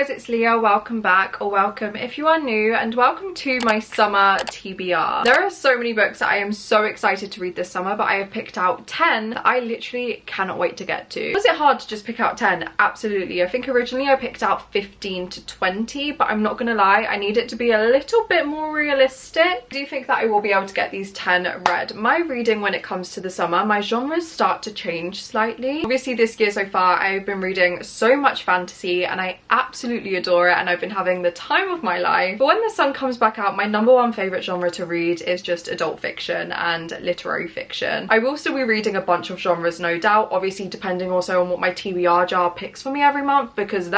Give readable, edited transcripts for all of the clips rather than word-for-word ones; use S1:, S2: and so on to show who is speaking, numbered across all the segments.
S1: guys, it's Leah. Welcome back, or welcome if you are new, and welcome to my summer TBR. There are so many books that I am so excited to read this summer, but I have picked out 10 that I literally cannot wait to get to. Was it hard to just pick out 10? Absolutely. I think originally I picked out 15 to 20, but I'm not gonna lie, I need it to be a little bit more realistic. I do think that I will be able to get these 10 read. My reading when it comes to the summer, my genres start to change slightly. Obviously this year so far I've been reading so much fantasy and I absolutely adore it, and I've been having the time of my life. But when the sun comes back out, my #1 favourite genre to read is just adult fiction and literary fiction. I will still be reading a bunch of genres, no doubt, obviously depending also on what my TBR jar picks for me every month, because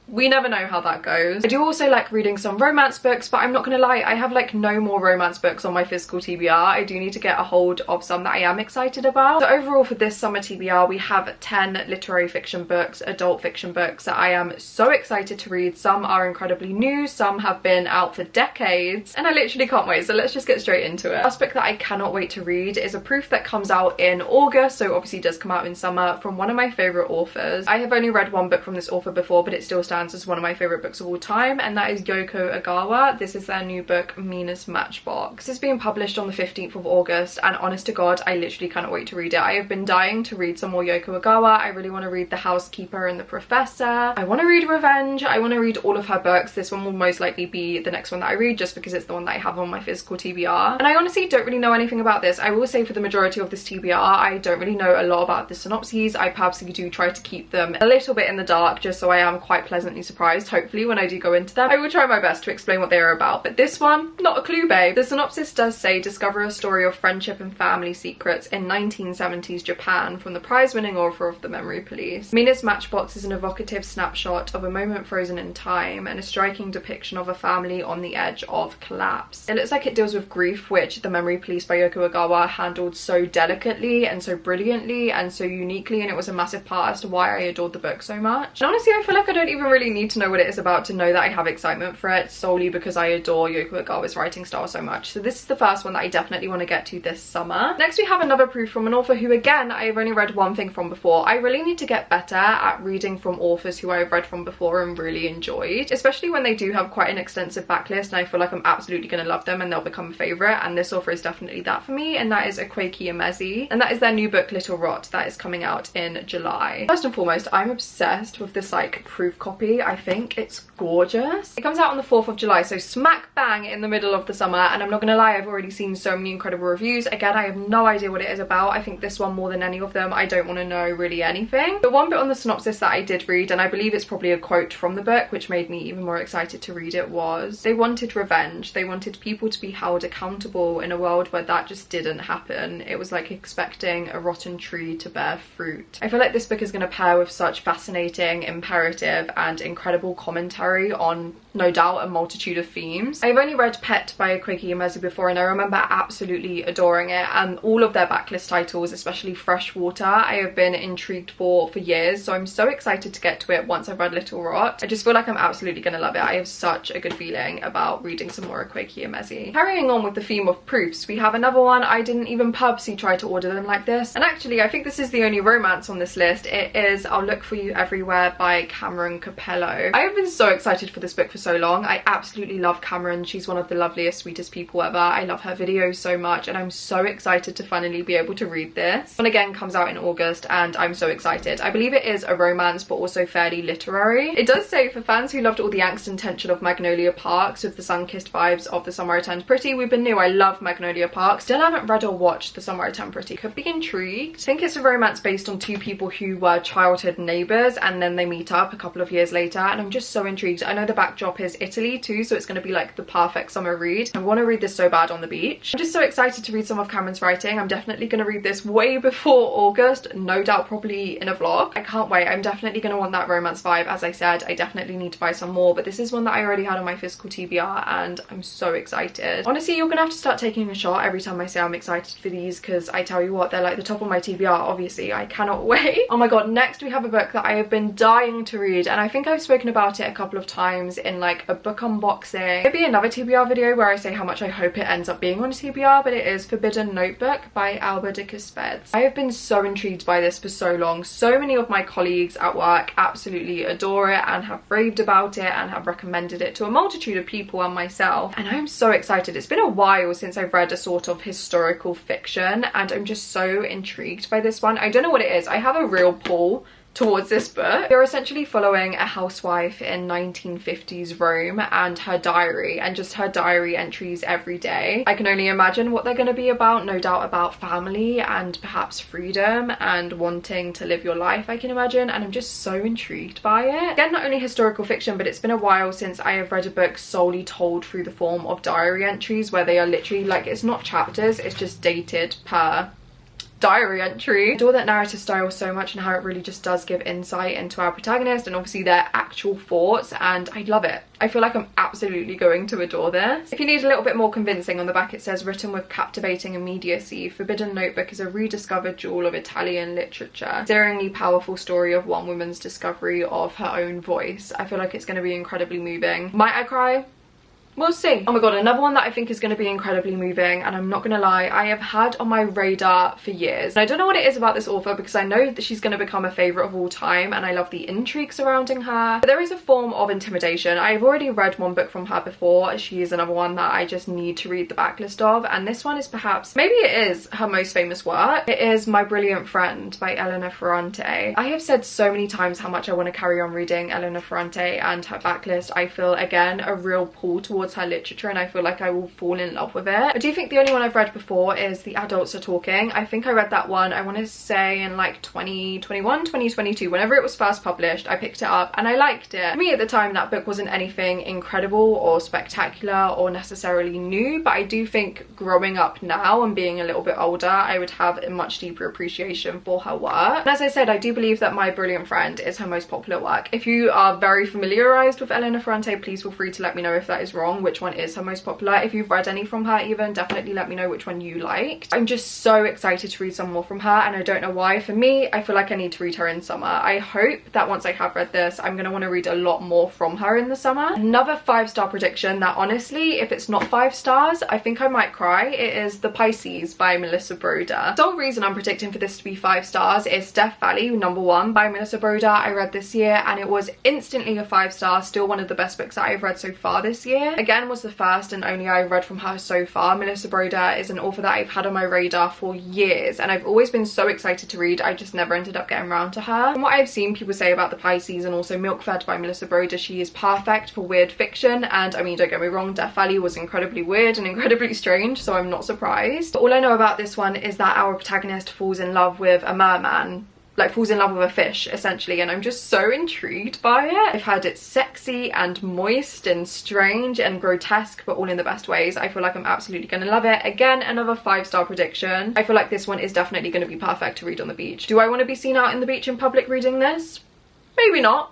S1: we never know how that goes. I do also like reading some romance books, but I'm not gonna lie, I have like no more romance books on my physical TBR. I do need to get a hold of some that I am excited about. So overall for this summer TBR, we have 10 literary fiction books, adult fiction books that I am so excited to read. Some are incredibly new, some have been out for decades, and I literally can't wait. So let's just get straight into it. The last book that I cannot wait to read is a proof that comes out in August, so obviously does come out in summer, from one of my favourite authors. I have only read one book from this author before, but it still stands as one of my favourite books of all time, and that is Yoko Ogawa. This is their new book, Mina's Matchbox. This is being published on the 15th of August, and honest to God, I literally cannot wait to read it. I have been dying to read some more Yoko Ogawa. I really want to read The Housekeeper and The Professor. I want to read Revenge. I want to read all of her books. This one will most likely be the next one that I read, just because it's the one that I have on my physical TBR. And I honestly don't really know anything about this. I will say for the majority of this TBR, I don't really know a lot about the synopses. I purposely do try to keep them a little bit in the dark, just so I am quite pleasantly surprised. Hopefully when I do go into them, I will try my best to explain what they are about. But this one, not a clue, babe. The synopsis does say, discover a story of friendship and family secrets in 1970s Japan from the prize-winning author of The Memory Police. Mina's Matchbox is an evocative snapshot of a moment frozen in time and a striking depiction of a family on the edge of collapse. It looks like it deals with grief, which The Memory Police by Yoko Ogawa handled so delicately and so brilliantly and so uniquely, and it was a massive part as to why I adored the book so much. And honestly, I feel like I don't even really need to know what it is about to know that I have excitement for it, solely because I adore Yoko Ogawa's writing style so much. So this is the first one that I definitely want to get to this summer. Next we have another proof from an author who, again, I've only read one thing from before. I really need to get better at reading from authors who I've read from before and really enjoyed, especially when they do have quite an extensive backlist and I feel like I'm absolutely going to love them and they'll become a favourite, and this author is definitely that for me, and that is Akwaeke Emezi, and that is their new book Little Rot that is coming out in July. First and foremost, I'm obsessed with this like proof copy. I think it's gorgeous. It comes out on the 4th of July, so smack bang in the middle of the summer, and I'm not gonna lie, I've already seen so many incredible reviews. Again, I have no idea what it is about. I think this one more than any of them, I don't want to know really anything. But one bit on the synopsis that I did read, and I believe it's probably a quote from the book, which made me even more excited to read it, was they wanted revenge. They wanted people to be held accountable in a world where that just didn't happen. It was like expecting a rotten tree to bear fruit. I feel like this book is going to pair with such fascinating, imperative and incredible commentary on, no doubt, a multitude of themes. I've only read Pet by Akwaeke Emezi before, and I remember absolutely adoring it, and all of their backlist titles, especially Freshwater, I have been intrigued for years, so I'm so excited to get to it once I've read Little Rot. I just feel like I'm absolutely gonna love it. I have such a good feeling about reading some more Akwaeke Emezi. Carrying on with the theme of proofs, we have another one. I didn't even purposely try to order them like this, and actually I think this is the only romance on this list. It is I'll Look For You Everywhere by Cameron Capello. I have been so excited for this book for so long. I absolutely love Cameron. She's one of the loveliest, sweetest people ever. I love her videos so much, and I'm so excited to finally be able to read this. One again comes out in August, and I'm so excited. I believe it is a romance, but also fairly literary. It does say, for fans who loved all the angst and tension of Magnolia Parks with the sun-kissed vibes of The Summer I Turned Pretty, we've been new. I love Magnolia Park. Still haven't read or watched The Summer I Turned Pretty. Could be intrigued. I think it's a romance based on two people who were childhood neighbours, and then they meet up a couple of years later, and I'm just so intrigued. I know the backdrop is Italy too, so it's going to be like the perfect summer read. I want to read this so bad on the beach. I'm just so excited to read some of Cameron's writing. I'm definitely going to read this way before August, no doubt probably in a vlog. I can't wait. I'm definitely going to want that romance vibe. As I said, I definitely need to buy some more, but this is one that I already had on my physical TBR, and I'm so excited. Honestly, you're gonna have to start taking a shot every time I say I'm excited for these, because I tell you what, they're like the top of my TBR, obviously. I cannot wait. Oh my god, next we have a book that I have been dying to read, and I think think I've spoken about it a couple of times in like a book unboxing, maybe another TBR video where I say how much I hope it ends up being on a TBR, but it is Forbidden Notebook by Alba de Cuspeds. I have been so intrigued by this for so long. So many of my colleagues at work absolutely adore it and have raved about it and have recommended it to a multitude of people and myself, and I'm so excited. It's been a while since I've read a sort of historical fiction and I'm just so intrigued by this one. I don't know what it is. I have a real pull towards this book. You're essentially following a housewife in 1950s Rome and her diary, and just her diary entries every day. I can only imagine what they're going to be about. No doubt about family and perhaps freedom and wanting to live your life, I can imagine, and I'm just so intrigued by it. Again, not only historical fiction, but it's been a while since I have read a book solely told through the form of diary entries, where they are literally like, it's not chapters, it's just dated per diary entry. I adore that narrative style so much and how it really just does give insight into our protagonist and obviously their actual thoughts, and I love it. I feel like I'm absolutely going to adore this. If you need a little bit more convincing, on the back it says, written with captivating immediacy, Forbidden Notebook is a rediscovered jewel of Italian literature. Daringly powerful story of one woman's discovery of her own voice. I feel like it's going to be incredibly moving. Might I cry? We'll see. Oh my god, another one that I think is going to be incredibly moving, and I'm not going to lie, I have had on my radar for years. And I don't know what it is about this author, because I know that she's going to become a favourite of all time and I love the intrigue surrounding her. But there is a form of intimidation. I've already read one book from her before. She is another one that I just need to read the backlist of, and this one is perhaps, maybe it is her most famous work. It is My Brilliant Friend by Elena Ferrante. I have said so many times how much I want to carry on reading Elena Ferrante and her backlist. I feel, again, a real pull towards her literature and I feel like I will fall in love with it. I do think the only one I've read before is The Adults Are Talking. I think I read that one, I want to say in like 2021, 2022, whenever it was first published. I picked it up and I liked it. For me at the time, that book wasn't anything incredible or spectacular or necessarily new, but I do think growing up now and being a little bit older, I would have a much deeper appreciation for her work. And as I said, I do believe that My Brilliant Friend is her most popular work. If you are very familiarized with Elena Ferrante, please feel free to let me know if that is wrong, which one is her most popular. If you've read any from her even, definitely let me know which one you liked. I'm just so excited to read some more from her, and I don't know why. For me, I feel like I need to read her in summer. I hope that once I have read this, I'm going to want to read a lot more from her in the summer. Another 5-star prediction that honestly, if it's not 5 stars, I think I might cry. It is The Pisces by Melissa Broder. The sole reason I'm predicting for this to be 5 stars is Death Valley #1 by Melissa Broder. I read this year and it was instantly a 5-star, still one of the best books that I've read so far this year. Again, was the first and only I've read from her so far. Melissa Broder is an author that I've had on my radar for years and I've always been so excited to read. I just never ended up getting around to her. From what I've seen people say about The Pisces and also Milk Fed by Melissa Broder, she is perfect for weird fiction, and I mean, don't get me wrong, Death Valley was incredibly weird and incredibly strange, so I'm not surprised. But all I know about this one is that our protagonist falls in love with a merman, like falls in love with a fish essentially, and I'm just so intrigued by it. I've heard it's sexy and moist and strange and grotesque, but all in the best ways. I feel like I'm absolutely gonna love it. Again, another 5-star prediction. I feel like this one is definitely gonna be perfect to read on the beach. Do I want to be seen out in the beach in public reading this? Maybe not,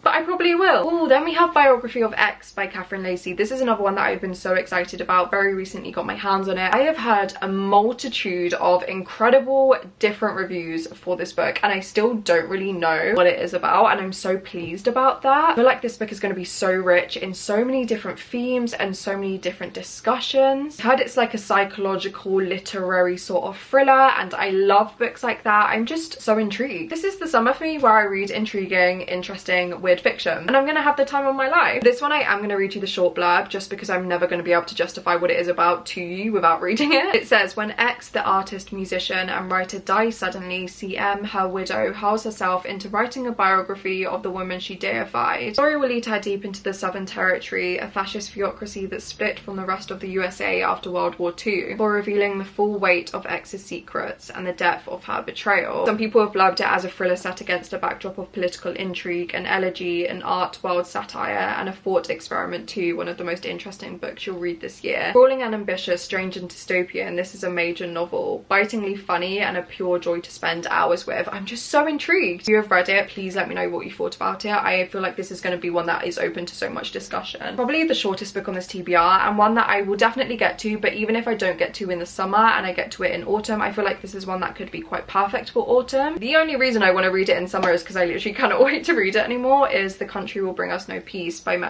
S1: but I probably will. Oh, then we have Biography of X by Catherine Lacey. This is another one that I've been so excited about. Very recently got my hands on it. I have heard a multitude of incredible different reviews for this book and I still don't really know what it is about, and I'm so pleased about that. I feel like this book is going to be so rich in so many different themes and so many different discussions. I've heard it's like a psychological literary sort of thriller and I love books like that. I'm just so intrigued. This is the summer for me where I read intriguing, interesting, weird fiction, and I'm gonna have the time of my life. This one I am gonna read you the short blurb just because I'm never gonna be able to justify what it is about to you without reading it. It says, when X, the artist, musician and writer, dies suddenly, CM, her widow, hurls herself into writing a biography of the woman she deified. The story will lead her deep into the Southern Territory, a fascist theocracy that split from the rest of the USA after World War II, for revealing the full weight of X's secrets and the depth of her betrayal. Some people have blurbed it as a thriller set against a backdrop of political intrigue, an elegy, an art world satire and a thought experiment too. One of the most interesting books you'll read this year. Sprawling and ambitious, strange and dystopian, this is a major novel. Bitingly funny and a pure joy to spend hours with. I'm just so intrigued. If you have read it, please let me know what you thought about it. I feel like this is going to be one that is open to so much discussion. Probably the shortest book on this TBR and one that I will definitely get to, but even if I don't get to in the summer and I get to it in autumn, I feel like this is one that could be quite perfect for autumn. The only reason I want to read it in summer is because I literally cannot wait to read it anymore. for is The Country Will Bring Us No Peace by Matthew.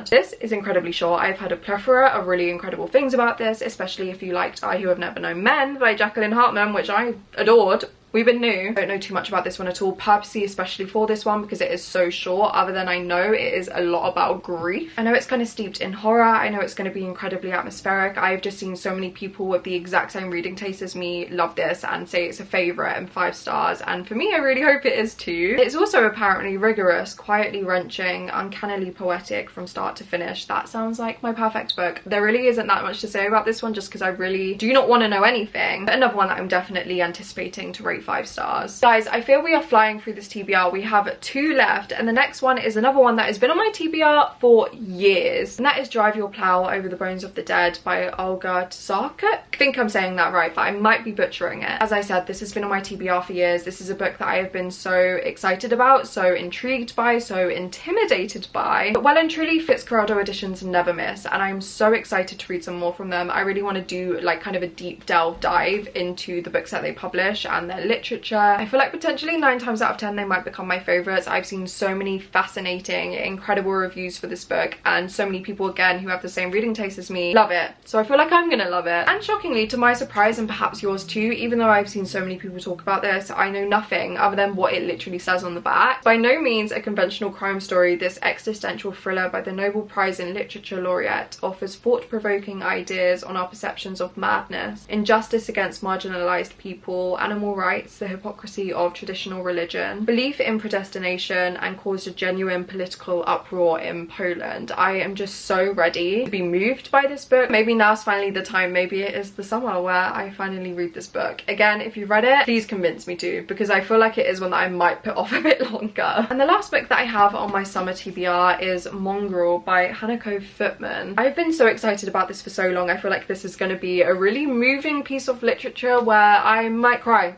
S1: This is incredibly short. I've heard a plethora of really incredible things about this, especially if you liked I Who Have Never Known Men by Jacqueline Hartman, which I adored. We've been new. I don't know too much about this one at all, purposely especially for this one because it is so short. Other than I know it is a lot about grief. I know it's kind of steeped in horror. I know it's going to be incredibly atmospheric. I've just seen so many people with the exact same reading taste as me love this and say it's a favourite and 5 stars, and for me I really hope it is too. It's also apparently rigorous, quietly wrenching, uncannily poetic from start to finish. That sounds like my perfect book. There really isn't that much to say about this one just because I really do not want to know anything. But another one that I'm definitely anticipating to rate 5 stars. Guys, I feel we are flying through this TBR. We have 2 left, and the next one is another one that has been on my TBR for years, and that is Drive Your Plow Over the Bones of the Dead by Olga Tsarkuk. I think I'm saying that right, but I might be butchering it. As I said, this has been on my TBR for years. This is a book that I have been so excited about, so intrigued by, so intimidated by. But well and truly, Fitzcarraldo editions never miss, and I'm so excited to read some more from them. I really want to do like kind of a deep dive into the books that they publish and their literature. I feel like potentially 9 times out of 10 they might become my favourites. I've seen so many fascinating, incredible reviews for this book, and so many people again who have the same reading taste as me love it. So I feel like I'm gonna love it. And shockingly, to my surprise and perhaps yours too, even though I've seen so many people talk about this, I know nothing other than what it literally says on the back. By no means a conventional crime story, this existential thriller by the Nobel Prize in Literature laureate offers thought-provoking ideas on our perceptions of madness, injustice against marginalised people, animal rights, the hypocrisy of traditional religion, belief in predestination, and caused a genuine political uproar in Poland. I am just so ready to be moved by this book. Maybe now's finally the time. Maybe it is the summer where I finally read this book. Again, if you've read it, please convince me to, because I feel like it is one that I might put off a bit longer. And the last book that I have on my summer TBR is Mongrel by Hanako Footman. I've been so excited about this for so long. I feel like this is going to be a really moving piece of literature where I might cry.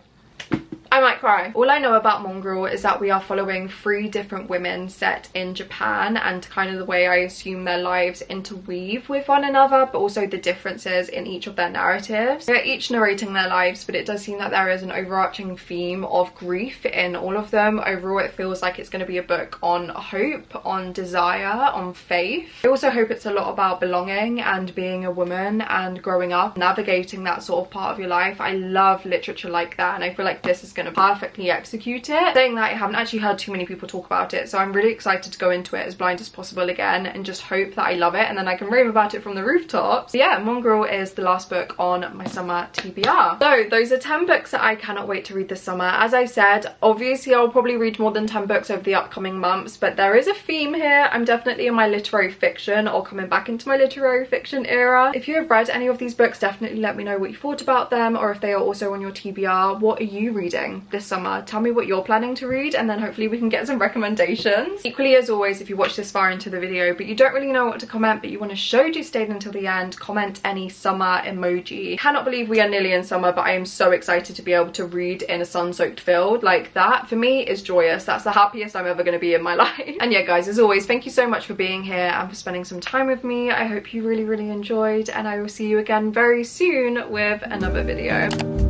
S1: I might cry. All I know about Mongrel is that we are following 3 different women set in Japan, and kind of the way I assume their lives interweave with one another, but also the differences in each of their narratives. They're each narrating their lives, but it does seem that there is an overarching theme of grief in all of them. Overall, it feels like it's going to be a book on hope, on desire, on faith. I also hope it's a lot about belonging and being a woman and growing up, navigating that sort of part of your life. I love literature like that, and I feel like this is going to perfectly execute it. Saying that, I haven't actually heard too many people talk about it, so I'm really excited to go into it as blind as possible again and just hope that I love it and then I can rave about it from the rooftops. So yeah, Mongrel is the last book on my summer TBR. So those are 10 books that I cannot wait to read this summer. As I said, obviously I'll probably read more than 10 books over the upcoming months, but there is a theme here. I'm definitely in my literary fiction, or coming back into my literary fiction era. If you have read any of these books, definitely let me know what you thought about them, or if they are also on your TBR, what are you reading this summer? Tell me what you're planning to read, and then hopefully we can get some recommendations. Equally, as always, if you watch this far into the video but you don't really know what to comment, but you want to show you stayed until the end, comment any summer emoji. Cannot believe we are nearly in summer, but I am so excited to be able to read in a sun-soaked field. Like, that for me is joyous. That's the happiest I'm ever going to be in my life. And yeah, guys, as always, thank you so much for being here and for spending some time with me. I hope you really enjoyed, and I will see you again very soon with another video.